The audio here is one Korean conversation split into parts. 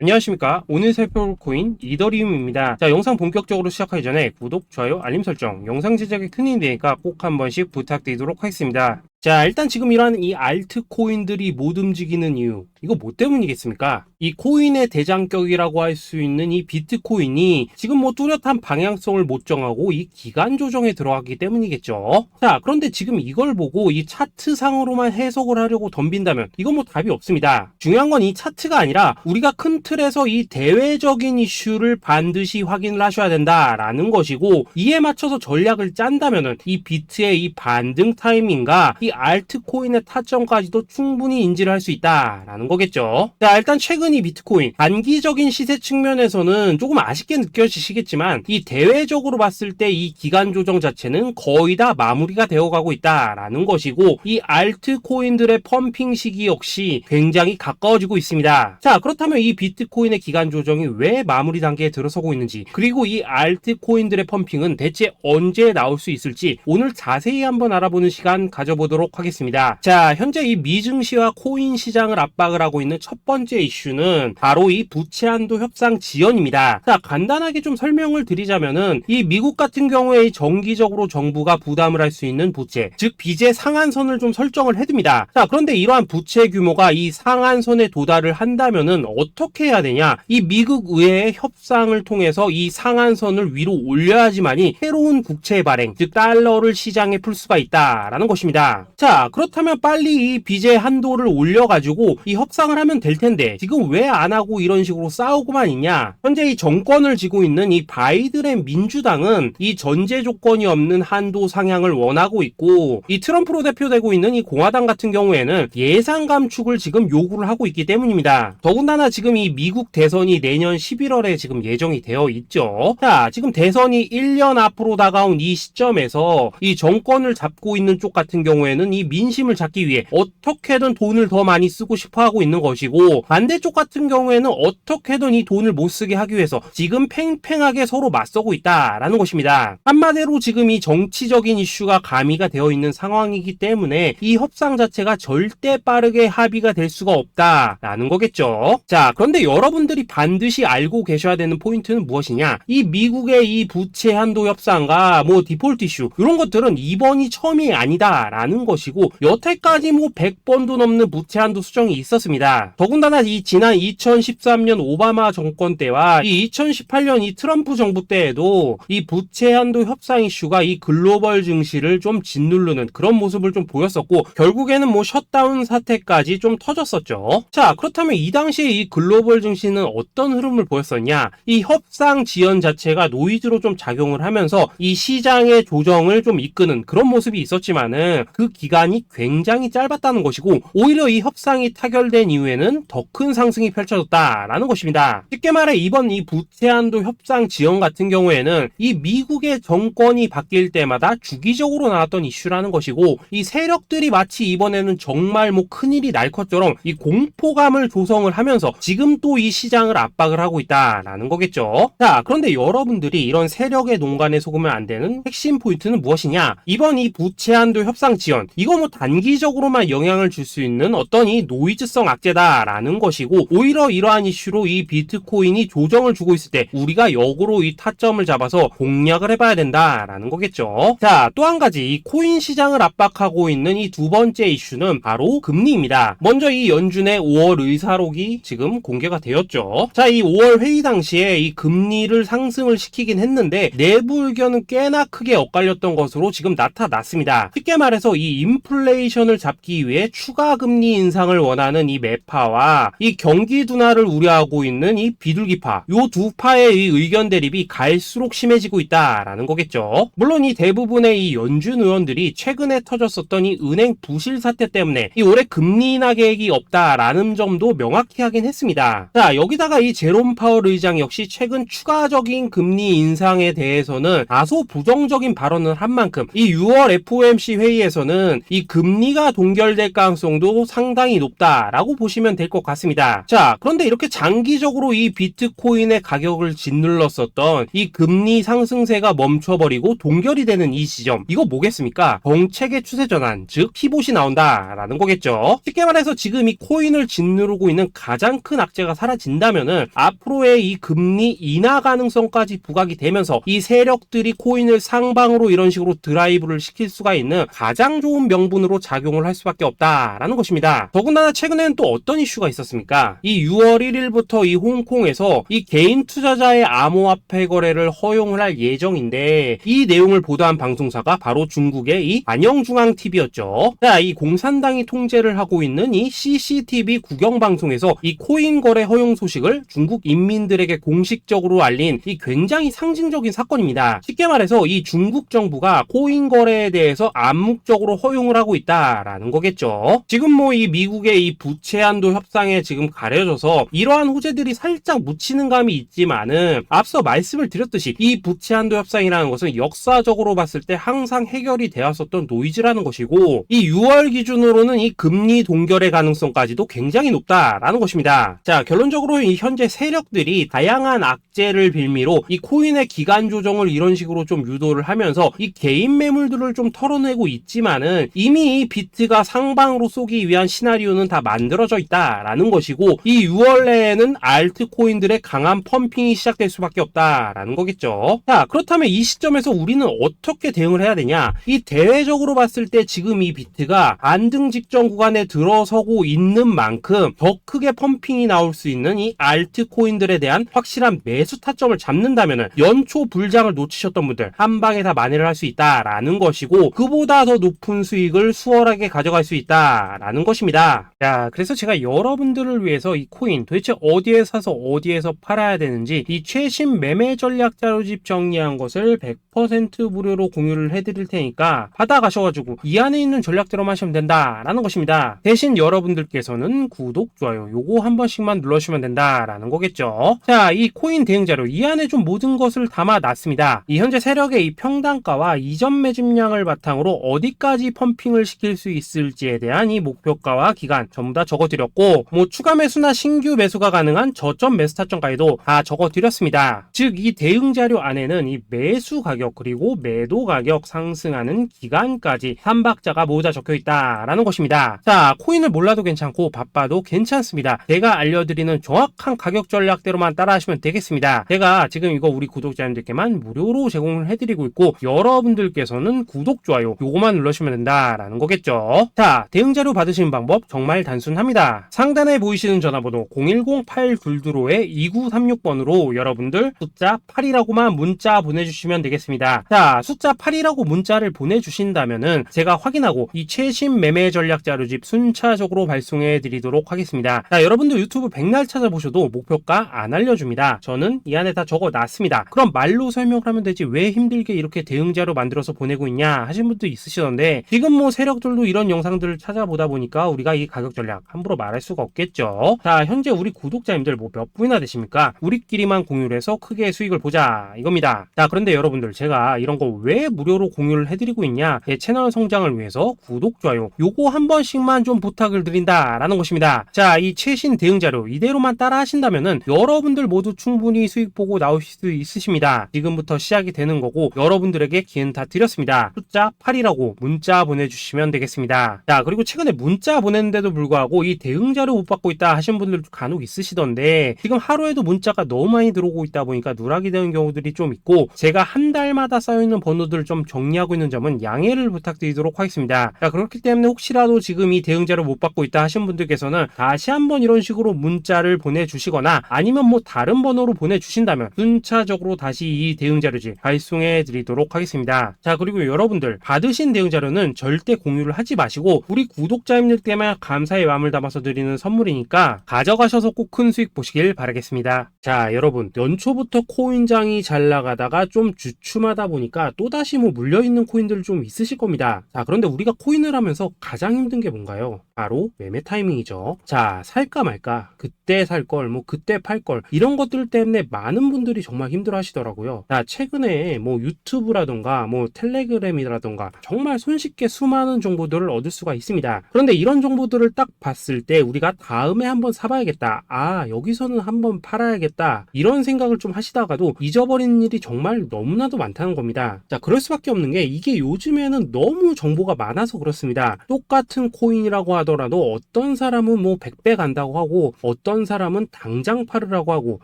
안녕하십니까. 오늘 살펴볼 코인 이더리움입니다. 자, 영상 본격적으로 시작하기 전에 구독, 좋아요, 알림 설정, 영상 제작에 큰 힘이 되니까 꼭 한 번씩 부탁드리도록 하겠습니다. 자, 일단 지금 이러한 이 알트 코인들이 못 움직이는 이유, 이거 뭐 때문이겠습니까? 이 코인의 대장격이라고 할 수 있는 이 비트코인이 지금 뭐 뚜렷한 방향성을 못 정하고 이 기간 조정에 들어가기 때문이겠죠. 자, 그런데 지금 이걸 보고 이 차트상으로만 해석을 하려고 덤빈다면 이건 뭐 답이 없습니다. 중요한 건 이 차트가 아니라 우리가 큰 틀에서 이 대외적인 이슈를 반드시 확인을 하셔야 된다라는 것이고, 이에 맞춰서 전략을 짠다면은 이 비트의 이 반등 타이밍과 이 알트코인의 타점까지도 충분히 인지를 할 수 있다라는 거겠죠. 자, 일단 최근 이 비트코인 단기적인 시세 측면에서는 조금 아쉽게 느껴지시겠지만 이 대외적으로 봤을 때 이 기간 조정 자체는 거의 다 마무리가 되어가고 있다라는 것이고, 이 알트코인들의 펌핑 시기 역시 굉장히 가까워지고 있습니다. 자, 그렇다면 이 비트코인의 기간 조정이 왜 마무리 단계에 들어서고 있는지, 그리고 이 알트코인들의 펌핑은 대체 언제 나올 수 있을지 오늘 자세히 한번 알아보는 시간 가져보도록 하겠습니다. 자, 현재 이 미증시와 코인 시장을 압박을 하고 있는 첫 번째 이슈는 바로 이 부채 한도 협상 지연입니다. 자, 간단하게 좀 설명을 드리자면은 이 미국 같은 경우에 정기적으로 정부가 부담을 할 수 있는 부채, 즉 빚의 상한선을 좀 설정을 해둡니다. 자, 그런데 이러한 부채 규모가 이 상한선에 도달을 한다면은 어떻게 해야 되냐? 이 미국 의회의 협상을 통해서 이 상한선을 위로 올려야지만이 새로운 국채 발행, 즉 달러를 시장에 풀 수가 있다라는 것입니다. 자, 그렇다면 빨리 이 빚의 한도를 올려가지고 이 협상을 하면 될 텐데 지금 왜 안 하고 이런 식으로 싸우고만 있냐? 현재 이 정권을 쥐고 있는 이 바이든의 민주당은 이 전제 조건이 없는 한도 상향을 원하고 있고, 이 트럼프로 대표되고 있는 이 공화당 같은 경우에는 예산 감축을 지금 요구를 하고 있기 때문입니다. 더군다나 지금 이 미국 대선이 내년 11월에 지금 예정이 되어 있죠. 자, 지금 대선이 1년 앞으로 다가온 이 시점에서 이 정권을 잡고 있는 쪽 같은 경우에는 이 민심을 잡기 위해 어떻게든 돈을 더 많이 쓰고 싶어 하고 있는 것이고, 반대쪽 같은 경우에는 어떻게든 이 돈을 못 쓰게 하기 위해서 지금 팽팽하게 서로 맞서고 있다라는 것입니다. 한마디로 지금 이 정치적인 이슈가 가미가 되어 있는 상황이기 때문에 이 협상 자체가 절대 빠르게 합의가 될 수가 없다라는 거겠죠. 자, 그런데 여러분들이 반드시 알고 계셔야 되는 포인트는 무엇이냐? 이 미국의 이 부채 한도 협상과 뭐 디폴트 이슈, 이런 것들은 이번이 처음이 아니다라는 것이고, 여태까지 뭐 100번도 넘는 부채 한도 수정이 있었습니다. 더군다나 이 지난 2013년 오바마 정권 때와 이 2018년 이 트럼프 정부 때에도 이 부채 한도 협상 이슈가 이 글로벌 증시를 좀 짓누르는 그런 모습을 좀 보였었고, 결국에는 뭐 셧다운 사태까지 좀 터졌었죠. 자, 그렇다면 이 당시에 이 글로벌 증시는 어떤 흐름을 보였었냐? 이 협상 지연 자체가 노이즈로 좀 작용을 하면서 이 시장의 조정을 좀 이끄는 그런 모습이 있었지만은 그 기간이 굉장히 짧았다는 것이고, 오히려 이 협상이 타결된 이후에는 더 큰 상승이 펼쳐졌다라는 것입니다. 쉽게 말해 이번 이 부채 한도 협상 지연 같은 경우에는 이 미국의 정권이 바뀔 때마다 주기적으로 나왔던 이슈라는 것이고, 이 세력들이 마치 이번에는 정말 뭐 큰일이 날 것처럼 이 공포감을 조성을 하면서 지금 또 이 시장을 압박을 하고 있다라는 거겠죠. 자, 그런데 여러분들이 이런 세력의 농간에 속으면 안 되는 핵심 포인트는 무엇이냐? 이번 이 부채 한도 협상 지연, 이거 뭐 단기적으로만 영향을 줄 수 있는 어떤 이 노이즈성 악재다라는 것이고, 오히려 이러한 이슈로 이 비트코인이 조정을 주고 있을 때 우리가 역으로 이 타점을 잡아서 공략을 해봐야 된다라는 거겠죠. 자, 또 한 가지 이 코인 시장을 압박하고 있는 이 두 번째 이슈는 바로 금리입니다. 먼저 이 연준의 5월 의사록이 지금 공개가 되었죠. 자, 이 5월 회의 당시에 이 금리를 상승을 시키긴 했는데 내부 의견은 꽤나 크게 엇갈렸던 것으로 지금 나타났습니다. 쉽게 말해서 이 인플레이션을 잡기 위해 추가 금리 인상을 원하는 이 매파와 이 경기 둔화를 우려하고 있는 이 비둘기파, 요 두 파의 이 의견 대립이 갈수록 심해지고 있다라는 거겠죠. 물론 이 대부분의 이 연준 의원들이 최근에 터졌었던 이 은행 부실 사태 때문에 이 올해 금리 인하 계획이 없다라는 점도 명확히 하긴 했습니다. 자, 여기다가 이 제롬 파월 의장 역시 최근 추가적인 금리 인상에 대해서는 다소 부정적인 발언을 한 만큼 이 6월 FOMC 회의에서는 보다는 이 금리가 동결될 가능성도 상당히 높다라고 보시면 될 것 같습니다. 자, 그런데 이렇게 장기적으로 이 비트코인의 가격을 짓눌렀었던 이 금리 상승세가 멈춰버리고 동결이 되는 이 시점, 이거 뭐겠습니까? 정책의 추세 전환, 즉 피봇이 나온다라는 거겠죠. 쉽게 말해서 지금 이 코인을 짓누르고 있는 가장 큰 악재가 사라진다면은 앞으로의 이 금리 인하 가능성까지 부각이 되면서 이 세력들이 코인을 상방으로 이런 식으로 드라이브를 시킬 수가 있는 가장 좋은 명분으로 작용을 할 수밖에 없다라는 것입니다. 더군다나 최근에는 또 어떤 이슈가 있었습니까? 이 6월 1일부터 이 홍콩에서 이 개인 투자자의 암호화폐 거래를 허용을 할 예정인데, 이 내용을 보도한 방송사가 바로 중국의 이 안영중앙TV였죠. 자, 이 공산당이 통제를 하고 있는 이 CCTV 국영방송에서 이 코인 거래 허용 소식을 중국 인민들에게 공식적으로 알린 이 굉장히 상징적인 사건입니다. 쉽게 말해서 이 중국 정부가 코인 거래에 대해서 암묵적으로 허용을 하고 있다라는 거겠죠. 지금 뭐 이 미국의 이 부채 한도 협상에 지금 가려져서 이러한 호재들이 살짝 묻히는 감이 있지만은, 앞서 말씀을 드렸듯이 이 부채 한도 협상이라는 것은 역사적으로 봤을 때 항상 해결이 되었었던 노이즈라는 것이고, 이 6월 기준으로는 이 금리 동결의 가능성까지도 굉장히 높다라는 것입니다. 자, 결론적으로 이 현재 세력들이 다양한 악재를 빌미로 이 코인의 기간 조정을 이런 식으로 좀 유도를 하면서 이 개인 매물들을 좀 털어내고 있지만은, 이미 이 비트가 상방으로 쏘기 위한 시나리오는 다 만들어져 있다라는 것이고, 이 6월 내에는 알트코인들의 강한 펌핑이 시작될 수밖에 없다라는 거겠죠. 자, 그렇다면 이 시점에서 우리는 어떻게 대응을 해야 되냐? 이 대외적으로 봤을 때 지금 이 비트가 안등 직전 구간에 들어서고 있는 만큼 더 크게 펌핑이 나올 수 있는 이 알트코인들에 대한 확실한 매수 타점을 잡는다면은 연초 불장을 놓치셨던 분들 한 방에 다 만회를 할 수 있다라는 것이고, 그보다 더 높은 수익을 수월하게 가져갈 수 있다라는 것입니다. 자, 그래서 제가 여러분들을 위해서 이 코인 도대체 어디에 사서 어디에서 팔아야 되는지 이 최신 매매 전략 자료집 정리한 것을 100% 무료로 공유를 해드릴 테니까 받아가셔가지고 이 안에 있는 전략대로만 하시면 된다라는 것입니다. 대신 여러분들께서는 구독, 좋아요 요거 한 번씩만 눌러주시면 된다라는 거겠죠. 자, 이 코인 대응 자료 이 안에 좀 모든 것을 담아놨습니다. 이 현재 세력의 이 평단가와 이전 매집량을 바탕으로 어디까지 펌핑을 시킬 수 있을지에 대한 이 목표가와 기간 전부 다 적어드렸고, 뭐 추가 매수나 신규 매수가 가능한 저점 매수 타점까지도 다 적어드렸습니다. 즉 이 대응 자료 안에는 이 매수 가격 그리고 매도 가격 상승하는 기간까지 3박자가 모두 다 적혀있다라는 것입니다. 자, 코인을 몰라도 괜찮고 바빠도 괜찮습니다. 제가 알려드리는 정확한 가격 전략대로만 따라하시면 되겠습니다. 제가 지금 이거 우리 구독자님들께만 무료로 제공을 해드리고 있고, 여러분들께서는 구독, 좋아요 요거만 눌러주시면 된다라는 거겠죠. 자, 대응 자료 받으시는 방법 정말 단순합니다. 상단에 보이시는 전화번호 010-822-2936번으로 여러분들 숫자 8이라고만 문자 보내주시면 되겠습니다. 자, 숫자 8이라고 문자를 보내주신다면은 제가 확인하고 이 최신 매매 전략 자료집 순차적으로 발송해 드리도록 하겠습니다. 자, 여러분들 유튜브 백날 찾아보셔도 목표가 안 알려줍니다. 저는 이 안에 다 적어놨습니다. 그럼 말로 설명을 하면 되지 왜 힘들게 이렇게 대응 자료 만들어서 보내고 있냐 하신 분도 있으시던데, 지금 뭐 세력들도 이런 영상들을 찾아보다 보니까 우리가 이 가격 전략 함부로 말할 수가 없겠죠. 자, 현재 우리 구독자님들 뭐 몇 분이나 되십니까? 우리끼리만 공유를 해서 크게 수익을 보자 이겁니다. 자, 그런데 여러분들 제가 이런 거 왜 무료로 공유를 해드리고 있냐? 제 채널 성장을 위해서 구독, 좋아요 요거 한 번씩만 좀 부탁을 드린다라는 것입니다. 자, 이 최신 대응 자료 이대로만 따라 하신다면은 여러분들 모두 충분히 수익 보고 나오실 수 있으십니다. 지금부터 시작이 되는 거고, 여러분들에게 기회는 다 드렸습니다. 숫자 8이라고 문자 보내주시면 되겠습니다. 자, 그리고 최근에 문자 보냈는데도 불구하고 이 대응 자료 못 받고 있다 하신 분들도 간혹 있으시던데, 지금 하루에도 문자가 너무 많이 들어오고 있다 보니까 누락이 되는 경우들이 좀 있고, 제가 한 달마다 쌓여있는 번호들을 좀 정리하고 있는 점은 양해를 부탁드리도록 하겠습니다. 자, 그렇기 때문에 혹시라도 지금 이 대응 자료 못 받고 있다 하신 분들께서는 다시 한번 이런 식으로 문자를 보내주시거나 아니면 뭐 다른 번호로 보내주신다면 순차적으로 다시 이 대응 자료집 발송해 드리도록 하겠습니다. 자, 그리고 여러분들 받으신 대응 자료는 절대 공유를 하지 마시고 우리 구독자님들 때문에 감사의 마음을 담아서 드리는 선물이니까 가져가셔서 꼭 큰 수익 보시길 바라겠습니다. 자, 여러분 연초부터 코인장이 잘 나가다가 좀 주춤하다 보니까 또다시 뭐 물려있는 코인들 좀 있으실 겁니다. 자, 그런데 우리가 코인을 하면서 가장 힘든 게 뭔가요? 바로 매매 타이밍이죠. 자, 살까 말까, 그때 살 걸, 뭐 그때 팔 걸, 이런 것들 때문에 많은 분들이 정말 힘들어 하시더라고요. 자, 최근에 뭐 유튜브라던가 뭐 텔레그램이라던가 정말 손쉽게 쉽게 수많은 정보들을 얻을 수가 있습니다. 그런데 이런 정보들을 딱 봤을 때 우리가 다음에 한번 사봐야겠다, 여기서는 한번 팔아야겠다, 이런 생각을 좀 하시다가도 잊어버리는 일이 정말 너무나도 많다는 겁니다. 자, 그럴 수밖에 없는 게 이게 요즘에는 너무 정보가 많아서 그렇습니다. 똑같은 코인이라고 하더라도 어떤 사람은 뭐 100배 간다고 하고 어떤 사람은 당장 팔으라고 하고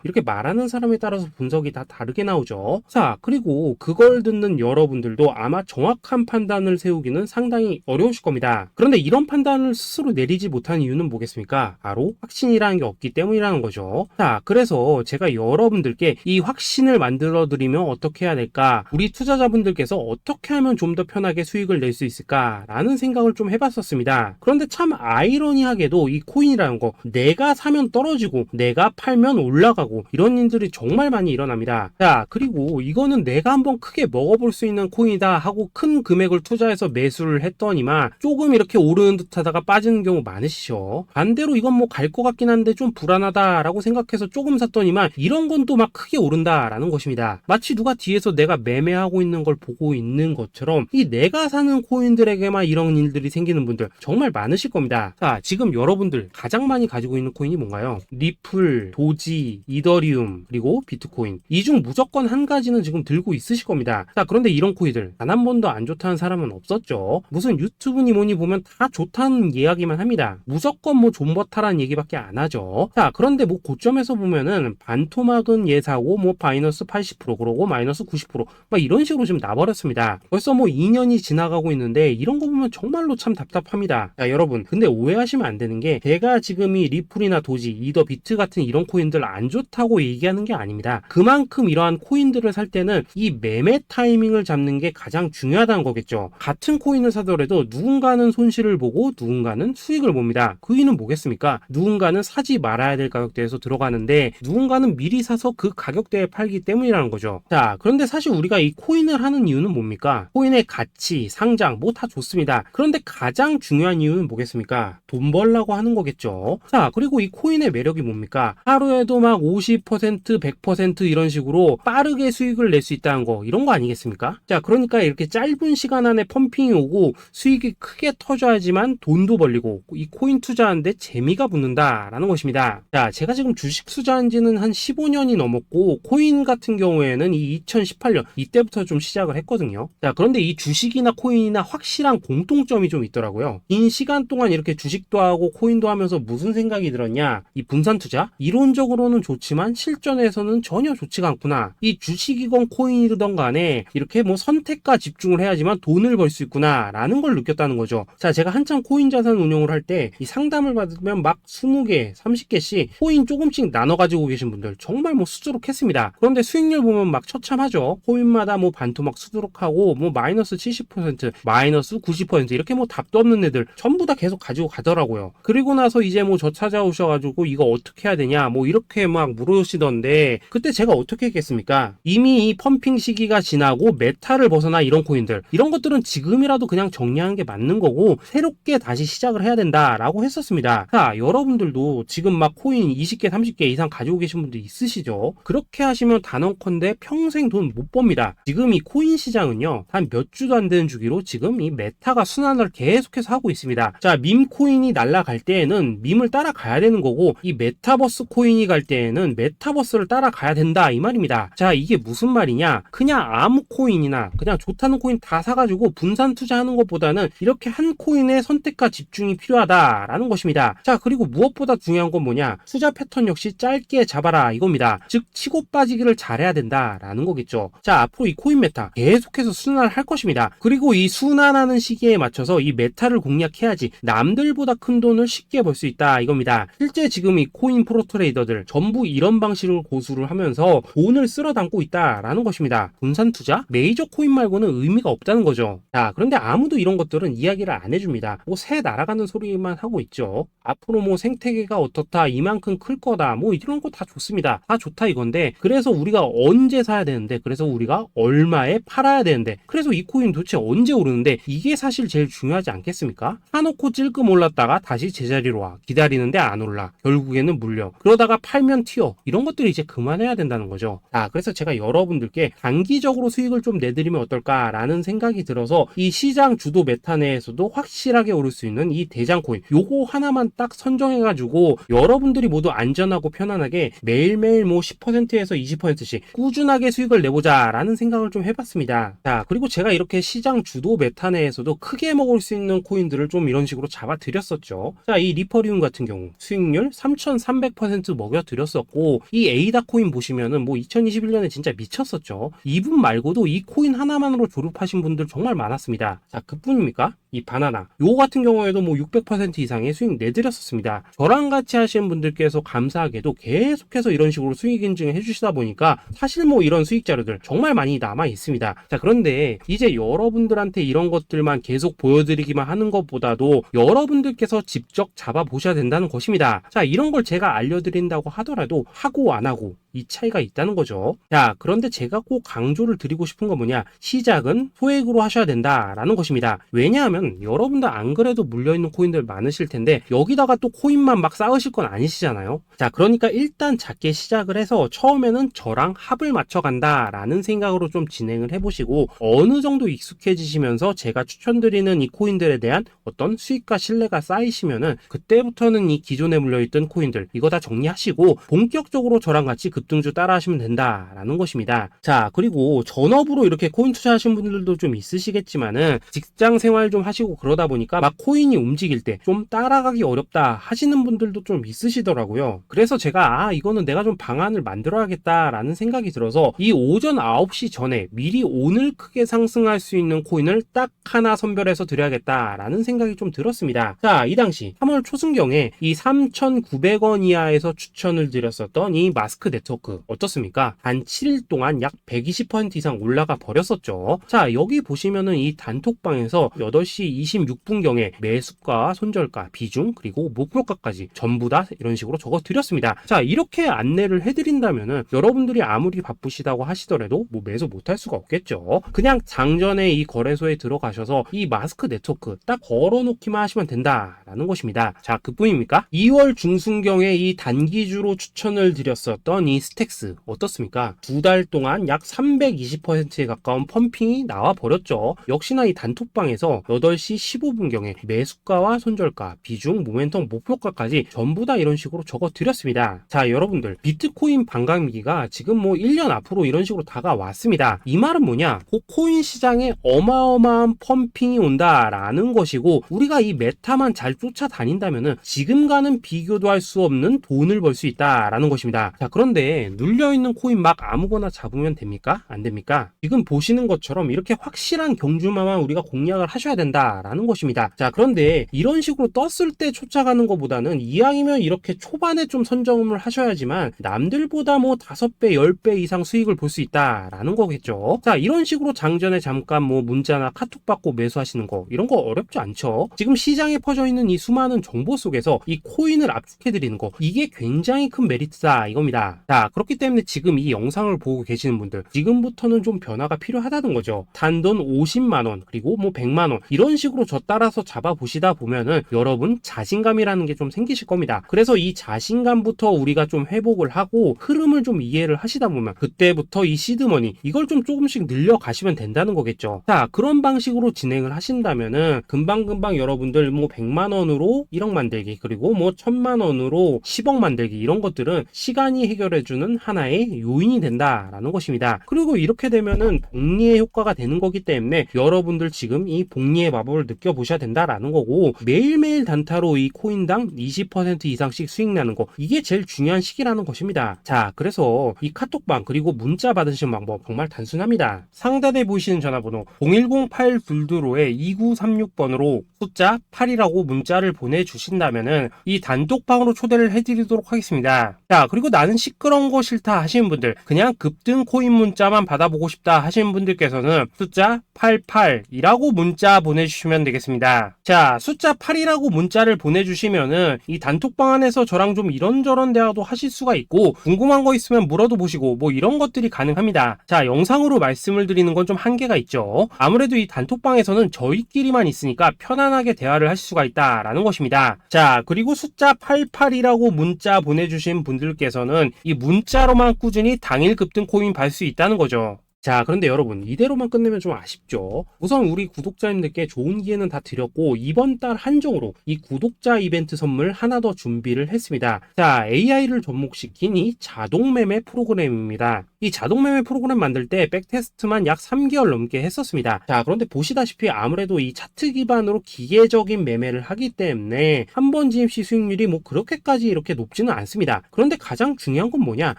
이렇게 말하는 사람에 따라서 분석이 다 다르게 나오죠. 자, 그리고 그걸 듣는 여러분들도 아마 정확한 판단을 세우기는 상당히 어려우실 겁니다. 그런데 이런 판단을 스스로 내리지 못한 이유는 뭐겠습니까? 바로 확신이라는 게 없기 때문이라는 거죠. 자, 그래서 제가 여러분들께 이 확신을 만들어 드리면 어떻게 해야 될까? 우리 투자자분들께서 어떻게 하면 좀 더 편하게 수익을 낼 수 있을까라는 생각을 좀 해봤었습니다. 그런데 참 아이러니하게도 이 코인이라는 거, 내가 사면 떨어지고 내가 팔면 올라가고 이런 일들이 정말 많이 일어납니다. 자, 그리고 이거는 내가 한번 크게 먹어볼 수 있는 코인이다 하고 큰 금액을 투자해서 매수를 했더니만 조금 이렇게 오르는 듯 하다가 빠지는 경우 많으시죠. 반대로 이건 뭐 갈 것 같긴 한데 좀 불안하다라고 생각해서 조금 샀더니만 이런 건 또 막 크게 오른다라는 것입니다. 마치 누가 뒤에서 내가 매매하고 있는 걸 보고 있는 것처럼 이 내가 사는 코인들에게만 이런 일들이 생기는 분들 정말 많으실 겁니다. 자, 지금 여러분들 가장 많이 가지고 있는 코인이 뭔가요? 리플, 도지, 이더리움, 그리고 비트코인. 이 중 무조건 한 가지는 지금 들고 있으실 겁니다. 자, 그런데 이런 코인들 단 한 번도 안 좋다는 사람은 없었죠. 무슨 유튜브니 뭐니 보면 다 좋다는 이야기만 합니다. 무조건 뭐 존버타라는 얘기밖에 안 하죠. 자, 그런데 뭐 고점에서 보면은 반토막은 예사고 뭐 마이너스 80% 그러고 마이너스 90%막 이런 식으로 지금 나버렸습니다. 벌써 뭐 2년이 지나가고 있는데 이런 거 보면 정말로 참 답답합니다. 자, 여러분, 근데 오해하시면 안 되는 게 제가 지금 이 리플이나 도지, 이더, 비트 같은 이런 코인들 안 좋다고 얘기하는 게 아닙니다. 그만큼 이러한 코인들을 살 때는 이 매매 타이밍을 잡는 게 가장 중요하다는 거겠죠. 같은 코인을 사더라도 누군가는 손실을 보고 누군가는 수익을 봅니다. 그 이유는 뭐겠습니까? 누군가는 사지 말아야 될 가격대에서 들어가는데 누군가는 미리 사서 그 가격대에 팔기 때문이라는 거죠. 자, 그런데 사실 우리가 이 코인을 하는 이유는 뭡니까? 코인의 가치, 상장 뭐 다 좋습니다. 그런데 가장 중요한 이유는 뭐겠습니까? 돈 벌라고 하는 거겠죠. 자, 그리고 이 코인의 매력이 뭡니까? 하루에도 막 50%, 100% 이런 식으로 빠르게 수익을 낼 수 있다는 거, 이런 거 아니겠습니까? 자, 그러니까 이렇게 짧은 시간 안에 펌핑이 오고 수익이 크게 터져야지만 돈도 벌리고 이 코인 투자하는데 재미가 붙는다라는 것입니다. 자, 제가 지금 주식 투자한 지는 한 15년이 넘었고 코인 같은 경우에는 이 2018년 이때부터 좀 시작을 했거든요. 자, 그런데 이 주식이나 코인이나 확실한 공통점이 좀 있더라고요. 긴 시간 동안 이렇게 주식도 하고 코인도 하면서 무슨 생각이 들었냐? 이 분산 투자? 이론적으로는 좋지만 실전에서는 전혀 좋지가 않구나. 이 주식이건 코인이든 간에 이렇게 뭐 선택과 집중을 해야지만 돈을 벌 수 있구나 라는 걸 느꼈다는 거죠. 자, 제가 한참 코인 자산 운용을 할 때 이 상담을 받으면 막 20개, 30개씩 코인 조금씩 나눠 가지고 계신 분들 정말 뭐 수두룩했습니다. 그런데 수익률 보면 막 처참하죠. 코인마다 뭐 반토막 수두룩하고 뭐 마이너스 70%, 마이너스 90% 이렇게 뭐 답도 없는 애들 전부 다 계속 가지고 가더라고요. 그리고 나서 이제 뭐 저 찾아오셔가지고 이거 어떻게 해야 되냐 뭐 이렇게 막 물으시던데 그때 제가 어떻게 했겠습니까? 이미 이 펌핑 시기가 지나고 메타를 벗어나 이런 코인들, 이런 것들은 지금이라도 그냥 정리하는 게 맞는 거고 새롭게 다시 시작을 해야 된다라고 했었습니다. 자, 여러분들도 지금 막 코인 20개, 30개 이상 가지고 계신 분들 있으시죠? 그렇게 하시면 단언컨대 평생 돈 못 법니다. 지금 이 코인 시장은요, 한 몇 주도 안 되는 주기로 지금 이 메타가 순환을 계속해서 하고 있습니다. 자, 밈 코인이 날아갈 때에는 밈을 따라가야 되는 거고 이 메타버스 코인이 갈 때에는 메타버스를 따라가야 된다 이 말입니다. 자, 이게 무슨 말이냐? 그냥 아무 코인이나 그냥 좋다는 코인 다 사가지고 분산 투자하는 것보다는 이렇게 한 코인에 선택과 집중이 필요하다라는 것입니다. 자, 그리고 무엇보다 중요한 건 뭐냐? 투자 패턴 역시 짧게 잡아라 이겁니다. 즉 치고 빠지기를 잘해야 된다라는 거겠죠. 자, 앞으로 이 코인 메타 계속해서 순환을 할 것입니다. 그리고 이 순환하는 시기에 맞춰서 이 메타를 공략해야지 남들보다 큰 돈을 쉽게 벌 수 있다 이겁니다. 실제 지금 이 코인 프로 트레이더들 전부 이런 방식으로 고수를 하면서 돈을 쓸어 담고 있다라는 것입니다. 분산 투자? 메이저 코인 말고는 의미가 없다는 거죠. 자, 그런데 아무도 이런 것들은 이야기를 안 해줍니다. 뭐 새 날아가는 소리만 하고 있죠. 앞으로 뭐 생태계가 어떻다, 이만큼 클 거다, 뭐 이런 거 다 좋습니다. 다 좋다 이건데 그래서 우리가 언제 사야 되는데, 그래서 우리가 얼마에 팔아야 되는데, 그래서 이 코인 도대체 언제 오르는데, 이게 사실 제일 중요하지 않겠습니까? 사놓고 찔끔 올랐다가 다시 제자리로 와 기다리는데 안 올라, 결국에는 물려, 그러다가 팔면 튀어, 이런 것들이 이제 그만해야 된다는 거죠. 그래서 제가 여러분들께 단기적으로 수익을 좀 내드리면 어떨까라는 생각이 들어서 이 시장 주도 메타 내에서도 확실하게 오를 수 있는 이 대장 코인, 요거 하나만 딱 선정해가지고 여러분들이 모두 안전하고 편안하게 매일매일 뭐 10%에서 20%씩 꾸준하게 수익을 내보자 라는 생각을 좀 해봤습니다. 자, 그리고 제가 이렇게 시장 주도 메타 내에서도 크게 먹을 수 있는 코인들을 좀 이런 식으로 잡아드렸었죠. 자, 이 리퍼리움 같은 경우 수익률 3300% 먹여드렸었고, 이 에이다 코인 보시면은 뭐 2021년에 진짜 미쳤었죠. 이분 말고도 이 코인 하나만으로 졸업하신 분들 정말 많았습니다. 자, 그뿐입니까? 이 바나나 요 같은 경우에도 뭐 600% 이상의 수익 내드렸었습니다. 저랑 같이 하시는 분들께서 감사하게도 계속해서 이런 식으로 수익 인증을 해주시다 보니까 사실 뭐 이런 수익 자료들 정말 많이 남아 있습니다. 자, 그런데 이제 여러분들한테 이런 것들만 계속 보여드리기만 하는 것보다도 여러분들께서 직접 잡아 보셔야 된다는 것입니다. 자, 이런 걸 제가 알려드린다고 하더라도 하고 안 하고 이 차이가 있다는 거죠. 자, 그런데 제가 꼭 강조를 드리고 싶은 건 뭐냐, 시작은 소액으로 하셔야 된다라는 것입니다. 왜냐하면 여러분들 안 그래도 물려있는 코인들 많으실 텐데 여기다가 또 코인만 막 쌓으실 건 아니시잖아요. 자, 그러니까 일단 작게 시작을 해서 처음에는 저랑 합을 맞춰 간다라는 생각으로 좀 진행을 해보시고, 어느 정도 익숙해지시면서 제가 추천드리는 이 코인들에 대한 어떤 수익과 신뢰가 쌓이시면은 그때부터는 이 기존에 물려있던 코인들 이거 다 정리하시고 본격적으로 저랑 같이 급등주 따라 하시면 된다라는 것입니다. 자, 그리고 전업으로 이렇게 코인 투자하신 분들도 좀 있으시겠지만은 직장 생활 좀 하시고 그러다 보니까 막 코인이 움직일 때 좀 따라가기 어렵다 하시는 분들도 좀 있으시더라고요. 그래서 제가 이거는 내가 좀 방안을 만들어야겠다라는 생각이 들어서 이 오전 9시 전에 미리 오늘 크게 상승할 수 있는 코인을 딱 하나 선별해서 드려야겠다라는 생각이 좀 들었습니다. 자, 이 당시 3월 초순경에 이 3,900원 이하에서 추천을 드렸었던 이 마스크 네트워크 어떻습니까? 단 7일 동안 약 120% 이상 올라가 버렸었죠. 자, 여기 보시면은 이 단톡방에서 8시 26분경에 매수가, 손절가, 비중, 그리고 목표가까지 전부 다 이런 식으로 적어 드렸습니다. 자, 이렇게 안내를 해드린다면은 여러분들이 아무리 바쁘시다고 하시더라도 뭐 매수 못할 수가 없겠죠. 그냥 장전에 이 거래소에 들어가셔서 이 마스크 네트워크 딱 걸어놓기만 하시면 된다라는 것입니다. 자, 그뿐입니까? 2월 중순경에 이 단기주로 추천을 드렸었던 이 스택스 어떻습니까? 2달 동안 약 320%에 가까운 펌핑이 나와 버렸죠. 역시나 이 단톡방에서 8시 15분경에 매수가와 손절가, 비중, 모멘텀, 목표가까지 전부 다 이런 식으로 적어 드렸습니다. 자, 여러분들 비트코인 반감기가 지금 뭐 1년 앞으로 이런 식으로 다가왔습니다. 이 말은 뭐냐? 코인 시장에 어마어마한 펌핑이 온다라는 것이고, 우리가 이 메타만 잘 쫓아다닌다면은 지금과는 비교도 할 수 없는 돈을 벌 수 있다라는 것입니다. 자, 그런데 눌려있는 코인 막 아무거나 잡으면 됩니까? 안 됩니까? 지금 보시는 것처럼 이렇게 확실한 경주마만 우리가 공략을 하셔야 된다라는 것입니다. 자, 그런데 이런 식으로 떴을 때 쫓아가는 것보다는 이왕이면 이렇게 초반에 좀 선점을 하셔야지만 남들보다 뭐 5배, 10배 이상 수익을 볼 수 있다라는 거겠죠. 자, 이런 식으로 장전에 잠깐 뭐 문자나 카톡 받고 매수하시는 거 이런 거 어렵지 않죠. 지금 시장에 퍼져 있는 이 수많은 정보 속에서 이 코인을 압축해드리는 거, 이게 굉장히 큰 메리트다 이겁니다. 자, 그렇기 때문에 지금 이 영상을 보고 계시는 분들 지금부터는 좀 변화가 필요하다는 거죠. 단돈 50만원 그리고 뭐 100만원 이런 식으로 저 따라서 잡아보시다 보면은 여러분 자신감이라는 게 좀 생기실 겁니다. 그래서 이 자신감부터 우리가 좀 회복을 하고 흐름을 좀 이해를 하시다 보면 그때부터 이 시드머니 이걸 좀 조금씩 늘려가시면 된다는 거겠죠. 자, 그런 방식으로 진행을 하신다면은 금방금방 여러분들 뭐 100만원으로 1억 만들기 그리고 뭐 1000만원으로 10억 만들기 이런 것들은 시간이 해결해주는 하나의 요인이 된다라는 것입니다. 그리고 이렇게 되면은 복리의 효과가 되는 거기 때문에 여러분들 지금 이 복리의 마법을 느껴보셔야 된다라는 거고, 매일매일 단타로 이 코인당 20% 이상씩 수익 나는 거, 이게 제일 중요한 시기라는 것입니다. 자, 그래서 이 카톡방 그리고 문자 받으시는 방법 정말 단순합니다. 상단에 보이시는 전화번호 010-822-2936번으로 숫자 8이라고 문자를 보내주신다면은 이 단톡방으로 초대를 해드리도록 하겠습니다. 자, 그리고 나는 시끄러운 거 싫다 하시는 분들, 그냥 급등 코인 문자만 받아보고 싶다 하시는 분들께서는 숫자 88이라고 문자 보내주시면 되겠습니다. 자, 숫자 8이라고 문자를 보내주시면은 이 단톡방 안에서 저랑 좀 이런저런 대화도 하실 수가 있고, 궁금한 거 있으면 물어도 보시고 뭐 이런 것들이 가능합니다. 자, 영상으로 말씀을 드리는 건 좀 한계가 있죠. 아무래도 이 단톡방에서는 저희끼리만 있으니까 편안하게 대화를 하실 수가 있다라는 것입니다. 자, 그리고 숫자 88이라고 문자 보내주신 분들께서는 이 문자로만 꾸준히 당일 급등 코인 받을 수 있다는 거죠. 자, 그런데 여러분, 이대로만 끝내면 좀 아쉽죠? 우선 우리 구독자님들께 좋은 기회는 다 드렸고, 이번 달 한정으로 이 구독자 이벤트 선물 하나 더 준비를 했습니다. 자, AI를 접목시킨 이 자동 매매 프로그램입니다. 이 자동 매매 프로그램 만들 때 백테스트만 약 3개월 넘게 했었습니다. 자, 그런데 보시다시피 아무래도 이 차트 기반으로 기계적인 매매를 하기 때문에 한 번 진입 시 수익률이 뭐 그렇게까지 이렇게 높지는 않습니다. 그런데 가장 중요한 건 뭐냐?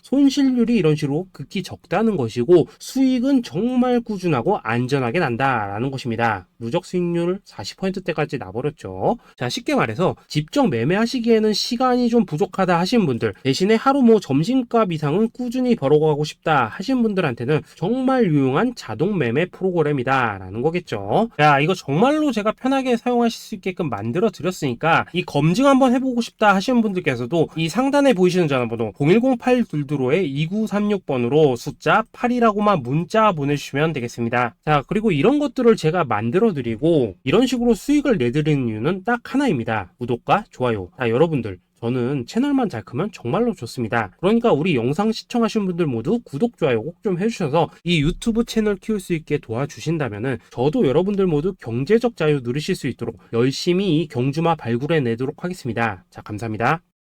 손실률이 이런 식으로 극히 적다는 것이고, 수익은 정말 꾸준하고 안전하게 난다라는 것입니다. 누적 수익률 40%대까지 나버렸죠. 자, 쉽게 말해서 직접 매매하시기에는 시간이 좀 부족하다 하시는 분들, 대신에 하루 뭐 점심값 이상은 꾸준히 벌어가고 싶다 하시는 분들한테는 정말 유용한 자동 매매 프로그램이다라는 거겠죠. 자, 이거 정말로 제가 편하게 사용하실 수 있게끔 만들어 드렸으니까 이 검증 한번 해보고 싶다 하시는 분들께서도 이 상단에 보이시는 전화번호 010-822-2936번으로 숫자 8이라고만 문자 보내주시면 되겠습니다. 자, 그리고 이런 것들을 제가 만들어 드리고 이런 식으로 수익을 내드리는 이유는 딱 하나입니다. 구독과 좋아요. 자, 여러분들, 저는 채널만 잘 크면 정말로 좋습니다. 그러니까 우리 영상 시청하신 분들 모두 구독, 좋아요 꼭 좀 해주셔서 이 유튜브 채널 키울 수 있게 도와주신다면은 저도 여러분들 모두 경제적 자유 누리실 수 있도록 열심히 이 경주마 발굴해 내도록 하겠습니다. 자, 감사합니다.